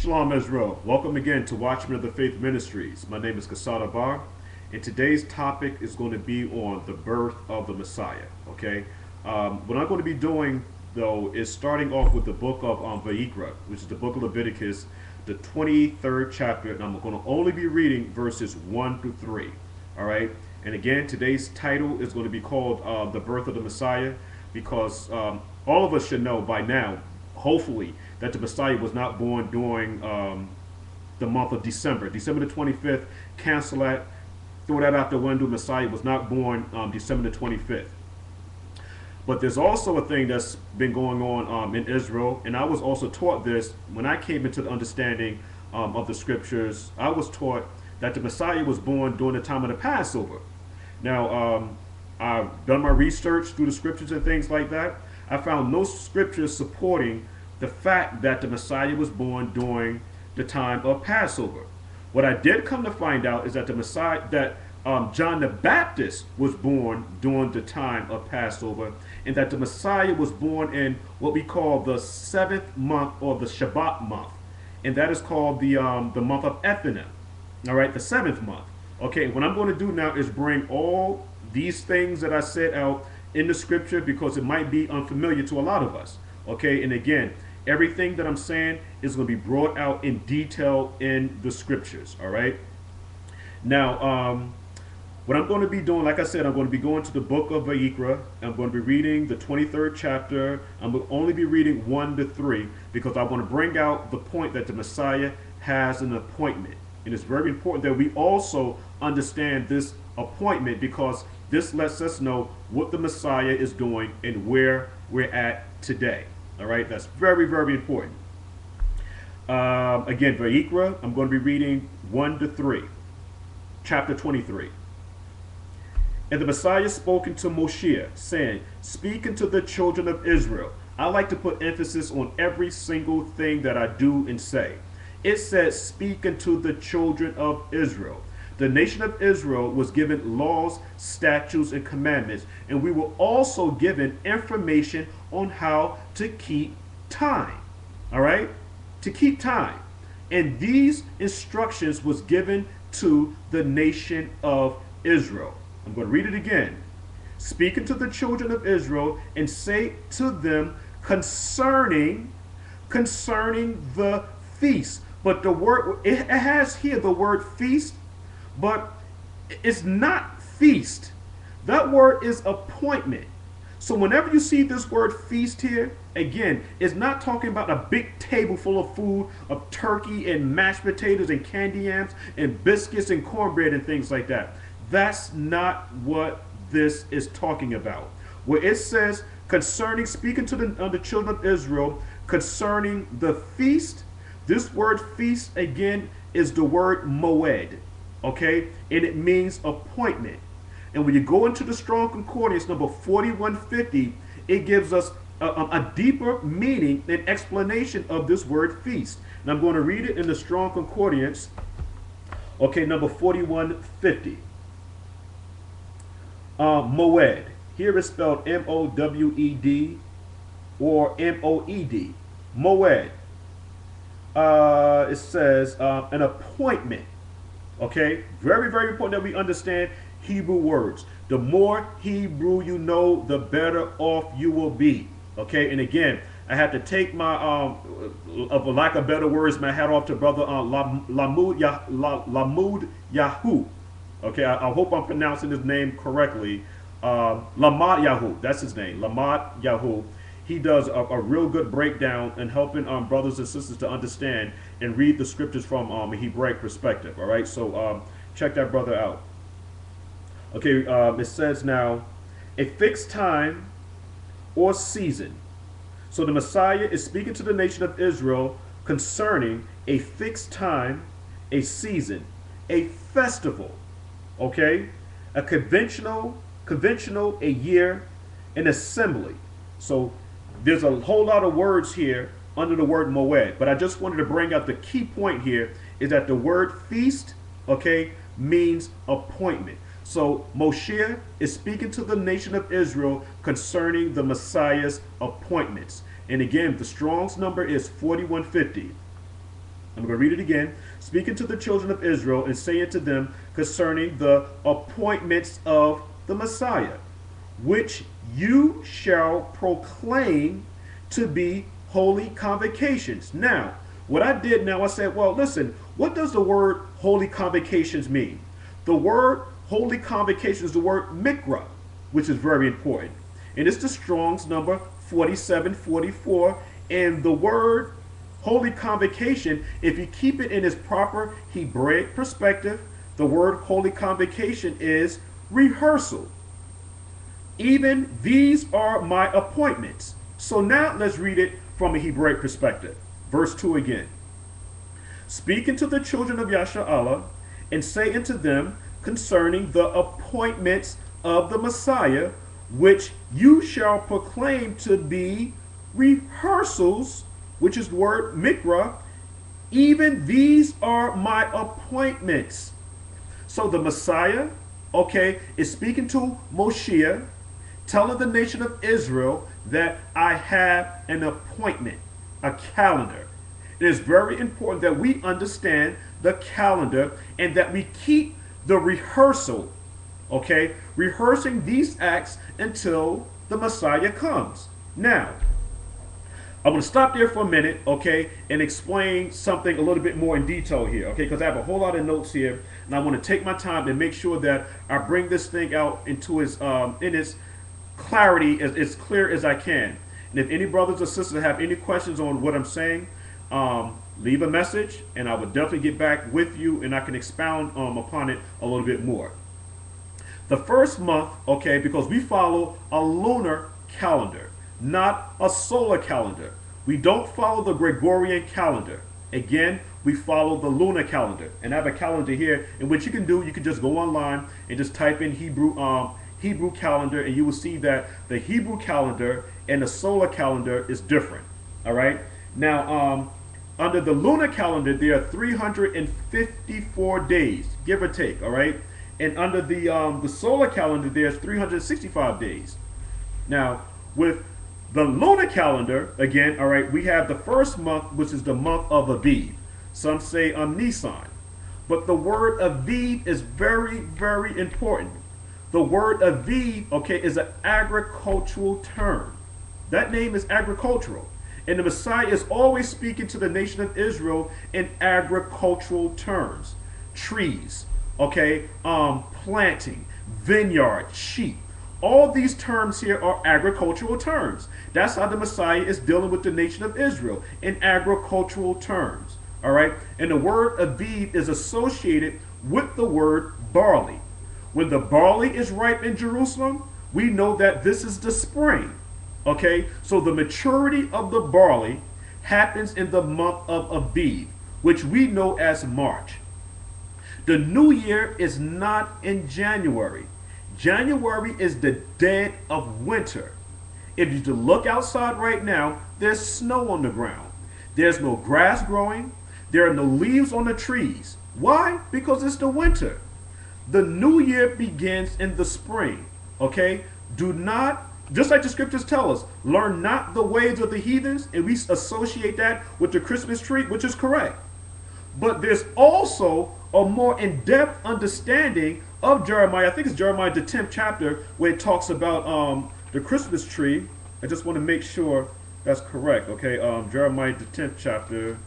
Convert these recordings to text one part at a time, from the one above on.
Shalom Israel. Welcome again to Watchmen of the Faith Ministries. My name is Kasada Bar, and today's topic is going to be on the birth of the Messiah. Okay, what I'm going to be doing though is starting off with the book of Vayikra, which is the book of Leviticus, the 23rd chapter, and I'm going to only be reading verses 1 through 3. All right, and again, today's title is going to be called "The Birth of the Messiah," because all of us should know by now, hopefully, that the Messiah was not born during the month of December. December the 25th, cancel that, throw that out the window. Messiah was not born December the 25th. But there's also a thing that's been going on in Israel, and I was also taught this when I came into the understanding of the scriptures. I was taught that the Messiah was born during the time of the Passover. Now, I've done my research through the scriptures and things like that. I found no scriptures supporting the fact that the Messiah was born during the time of Passover. What I did come to find out is that the Messiah, that John the Baptist was born during the time of Passover, and that the Messiah was born in what we call the 7th month, or the Shabbat month, and that is called the month of Ethanim. All right, the 7th month. Okay, what I'm going to do now is bring all these things that I said out in the scripture, because it might be unfamiliar to a lot of us. Okay, and again, everything that I'm saying is going to be brought out in detail in the scriptures. All right. Now, what I'm going to be doing, like I said, I'm going to be going to the book of Vayikra. I'm going to be reading the 23rd chapter. I'm going to only be reading 1 to 3 because I want to bring out the point that the Messiah has an appointment. And it's very important that we also understand this appointment, because this lets us know what the Messiah is doing and where we're at today. All right, that's very, very important. Again, Vayikra, I'm going to be reading 1 to 3, chapter 23. And the Messiah spoke to Moshe, saying, "Speak unto the children of Israel." I like to put emphasis on every single thing that I do and say. It says, "Speak unto the children of Israel." The nation of Israel was given laws, statutes, and commandments, and we were also given information on how to keep time. All right? To keep time. And these instructions was given to the nation of Israel. I'm going to read it again. "Speak unto the children of Israel and say to them concerning the feast." But the word, it has here the word feast, but it's not feast. That word is appointment. So whenever you see this word feast here, again, it's not talking about a big table full of food, of turkey and mashed potatoes and candy yams and biscuits and cornbread and things like that. That's not what this is talking about. Where it says concerning, speaking to the children of Israel concerning the feast, this word feast again is the word moed. Okay, and it means appointment. And when you go into the Strong Concordance number 4150, it gives us a deeper meaning and explanation of this word feast. And I'm going to read it in the Strong Concordance, okay, number 4150. Moed, here is spelled M-O-W-E-D or M-O-E-D. Moed. It says an appointment. Okay, very, very important that we understand Hebrew words. The more Hebrew you know, the better off you will be. Okay, and again, I had to take my, of lack of better words, my hat off to brother Lamud Yahu. Okay, I hope I'm pronouncing his name correctly. Lamad Yahu, that's his name, Lamad Yahu. He does a real good breakdown in helping brothers and sisters to understand and read the scriptures from a Hebraic perspective. All right, so check that brother out. Okay, it says now, a fixed time or season. So the Messiah is speaking to the nation of Israel concerning a fixed time, a season, a festival. Okay, a conventional, a year, an assembly. So there's a whole lot of words here under the word moed, but I just wanted to bring out the key point here is that the word feast, okay, means appointment. So Moshe is speaking to the nation of Israel concerning the Messiah's appointments. And again, the Strong's number is 4150. I'm going to read it again. Speaking to the children of Israel and saying to them concerning the appointments of the Messiah, which you shall proclaim to be holy convocations. Now, what I did now, I said, well, listen, what does the word holy convocations mean? The word holy convocation is the word mikra, which is very important. And it's the Strong's number 4744. And the word holy convocation, if you keep it in its proper Hebraic perspective, the word holy convocation is rehearsal. Even these are my appointments. So now let's read it from a Hebraic perspective. Verse 2 again. Speaking to the children of Yasha'Allah and say unto them concerning the appointments of the Messiah, which you shall proclaim to be rehearsals, which is the word mikra, even these are my appointments. So the Messiah, okay, is speaking to Moshiach, telling the nation of Israel that I have an appointment, a calendar. It is very important that we understand the calendar and that we keep the rehearsal, okay, rehearsing these acts until the Messiah comes. Now, I'm going to stop there for a minute, okay, and explain something a little bit more in detail here, okay, because I have a whole lot of notes here, and I want to take my time to make sure that I bring this thing out into its clarity, as clear as I can. And if any brothers or sisters have any questions on what I'm saying, leave a message, and I will definitely get back with you, and I can expound upon it a little bit more. The first month, okay, because we follow a lunar calendar, not a solar calendar. We don't follow the Gregorian calendar. Again, we follow the lunar calendar. And I have a calendar here in which you can just go online and just type in Hebrew calendar, and you will see that the Hebrew calendar and the solar calendar is different. All right. Now, under the lunar calendar, there are 354 days, give or take. All right. And under the solar calendar, there's 365 days. Now, with the lunar calendar, again, all right, we have the first month, which is the month of Aviv. Some say Nisan. But the word Aviv is very, very important. The word Aviv, okay, is an agricultural term. That name is agricultural. And the Messiah is always speaking to the nation of Israel in agricultural terms. Trees, okay, planting, vineyard, sheep. All these terms here are agricultural terms. That's how the Messiah is dealing with the nation of Israel, in agricultural terms. All right? And the word Aviv is associated with the word barley. When the barley is ripe in Jerusalem, we know that this is the spring. Okay? So the maturity of the barley happens in the month of Aviv, which we know as March. The new year is not in January. January is the dead of winter. If you look outside right now, there's snow on the ground. There's no grass growing. There are no leaves on the trees. Why? Because it's the winter. The new year begins in the spring. Okay? Do not, just like the scriptures tell us, learn not the ways of the heathens, and we associate that with the Christmas tree, which is correct. But there's also a more in-depth understanding of Jeremiah. I think it's Jeremiah, the 10th chapter, where it talks about the Christmas tree. I just want to make sure that's correct. Okay, Jeremiah, the 10th chapter.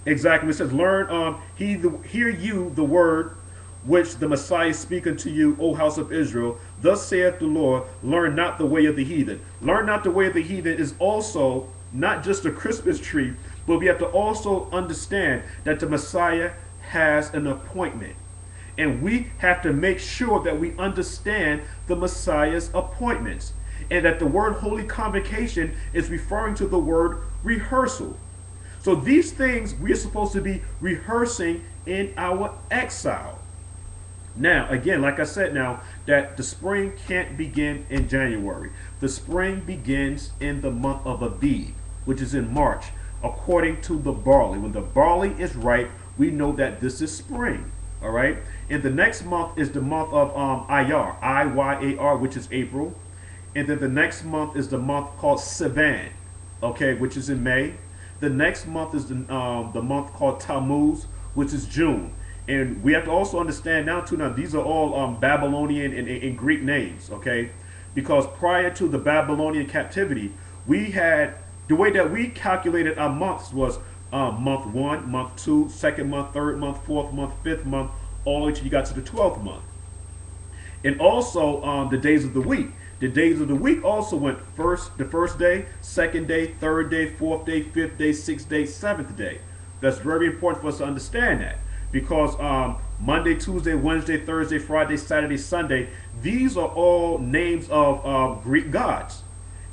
Exactly. It says, learn, hear you the word which the Messiah speak unto you, O house of Israel. Thus saith the Lord, learn not the way of the heathen. Learn not the way of the heathen is also not just a Christmas tree, but we have to also understand that the Messiah has an appointment. And we have to make sure that we understand the Messiah's appointments. And that the word holy convocation is referring to the word rehearsal. So these things we are supposed to be rehearsing in our exile. Now, again, like I said now, that the spring can't begin in January. The spring begins in the month of Aviv, which is in March, according to the barley. When the barley is ripe, we know that this is spring. All right. And the next month is the month of Iyar, I-Y-A-R, which is April. And then the next month is the month called Sivan, okay, which is in May. The next month is the month called Tammuz, which is June. And we have to also understand now too. Now these are all Babylonian and Greek names, okay? Because prior to the Babylonian captivity, we had the way that we calculated our months was month one, month two, second month, third month, fourth month, fifth month, all the way till you got to the 12th month. And also the days of the week. The days of the week also went the first day, second day, third day, fourth day, fifth day, sixth day, seventh day. That's very important for us to understand that because Monday, Tuesday, Wednesday, Thursday, Friday, Saturday, Sunday, these are all names of Greek gods.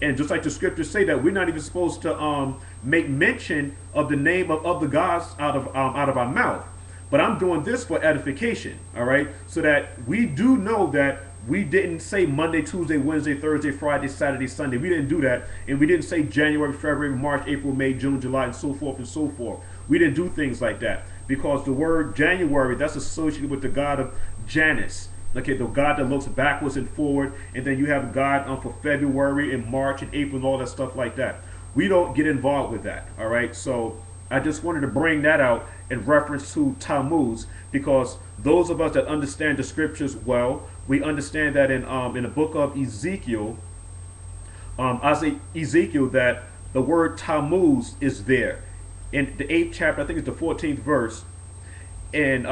And just like the scriptures say that we're not even supposed to make mention of the name of other gods out of our mouth. But I'm doing this for edification, all right? So that we do know that we didn't say Monday, Tuesday, Wednesday, Thursday, Friday, Saturday, Sunday. We didn't do that. And we didn't say January, February, March, April, May, June, July, and so forth and so forth. We didn't do things like that. Because the word January, that's associated with the god of Janus. Okay, the god that looks backwards and forward. And then you have God for February and March and April and all that stuff like that. We don't get involved with that, all right? So I just wanted to bring that out in reference to Tammuz, because those of us that understand the scriptures well, we understand that in the book of Ezekiel, Ezekiel, that the word Tammuz is there in the 8th chapter. I think it's the 14th verse, and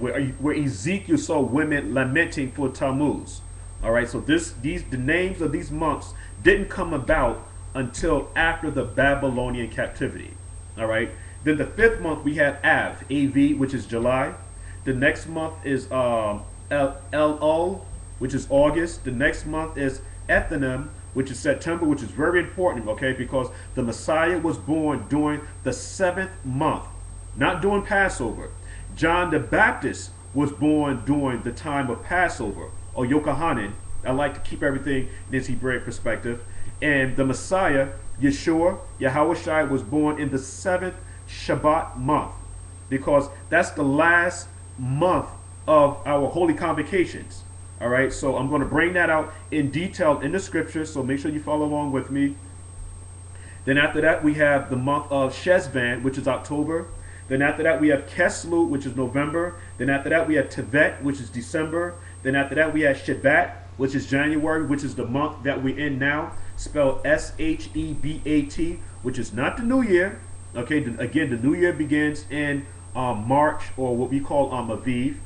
where Ezekiel saw women lamenting for Tammuz. All right, so the names of these months didn't come about until after the Babylonian captivity. All right. Then the 5th month we have Av, A-V, which is July. The next month is Elul, which is August. The next month is Ethanim, which is September, which is very important, okay, because the Messiah was born during the 7th month, not during Passover. John the Baptist was born during the time of Passover, or Yochanan. I like to keep everything in this Hebraic perspective. And the Messiah, Yeshua, Yahushua, was born in the 7th Shabbat month, because that's the last month of our holy convocations. All right, so I'm going to bring that out in detail in the scriptures, so make sure you follow along with me. Then after that, we have the month of Sheshvan, which is October. Then after that, we have Keslu, which is November. Then after that, we have Tevet, which is December. Then after that, we have Shevat, which is January, which is the month that we're in now, spelled S-H-E-B-A-T, which is not the new year. Okay, again, the new year begins in March, or what we call Aviv.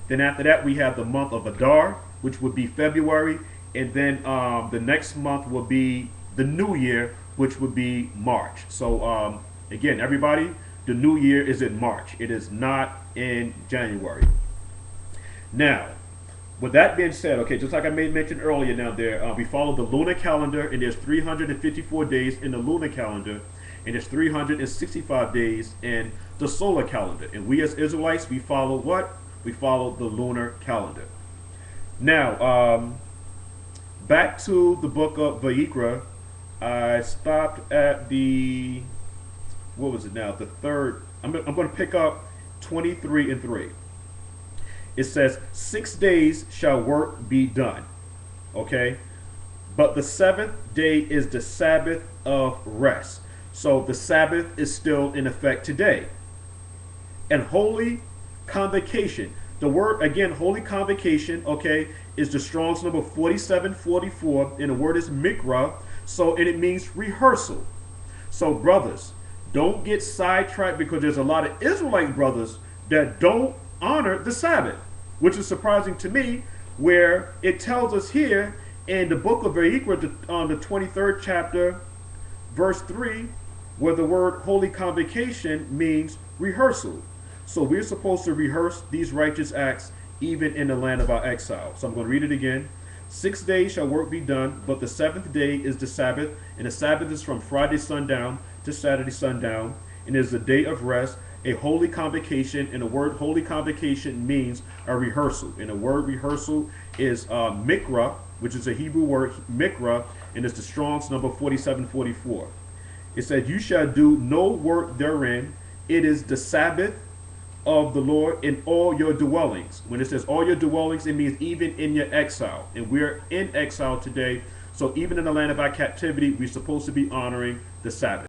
Then after that, we have the month of Adar, which would be February. And then the next month will be the new year, which would be March. So again, everybody, the new year is in March. It is not in January. Now, with that being said, okay, just like I made mention earlier now there, we follow the lunar calendar, and there's 354 days in the lunar calendar, and there's 365 days in the solar calendar. And we as Israelites, we follow what? We follow the lunar calendar. Now, back to the book of Vayikra. I stopped at the, what was it now? The third. I'm going to pick up 23 and 3. It says, 6 days shall work be done. Okay? But the 7th day is the Sabbath of rest. So the Sabbath is still in effect today. And holy convocation. The word, again, holy convocation, okay, is the Strong's number 4744, and the word is mikra, so, and it means rehearsal. So, brothers, don't get sidetracked, because there's a lot of Israelite brothers that don't honor the Sabbath, which is surprising to me, where it tells us here in the book of Vayikra, on the 23rd chapter, verse 3, where the word holy convocation means rehearsal. So we're supposed to rehearse these righteous acts even in the land of our exile. So I'm going to read it again. 6 days shall work be done, but the 7th day is the Sabbath, and the Sabbath is from Friday sundown to Saturday sundown, and is a day of rest, a holy convocation. And the word holy convocation means a rehearsal. And the word rehearsal is mikra, which is a Hebrew word, mikra, and it's the Strong's number 4744. It said, you shall do no work therein. It is the Sabbath of the Lord in all your dwellings. When it says all your dwellings, it means even in your exile. And we're in exile today. So even in the land of our captivity, we're supposed to be honoring the Sabbath.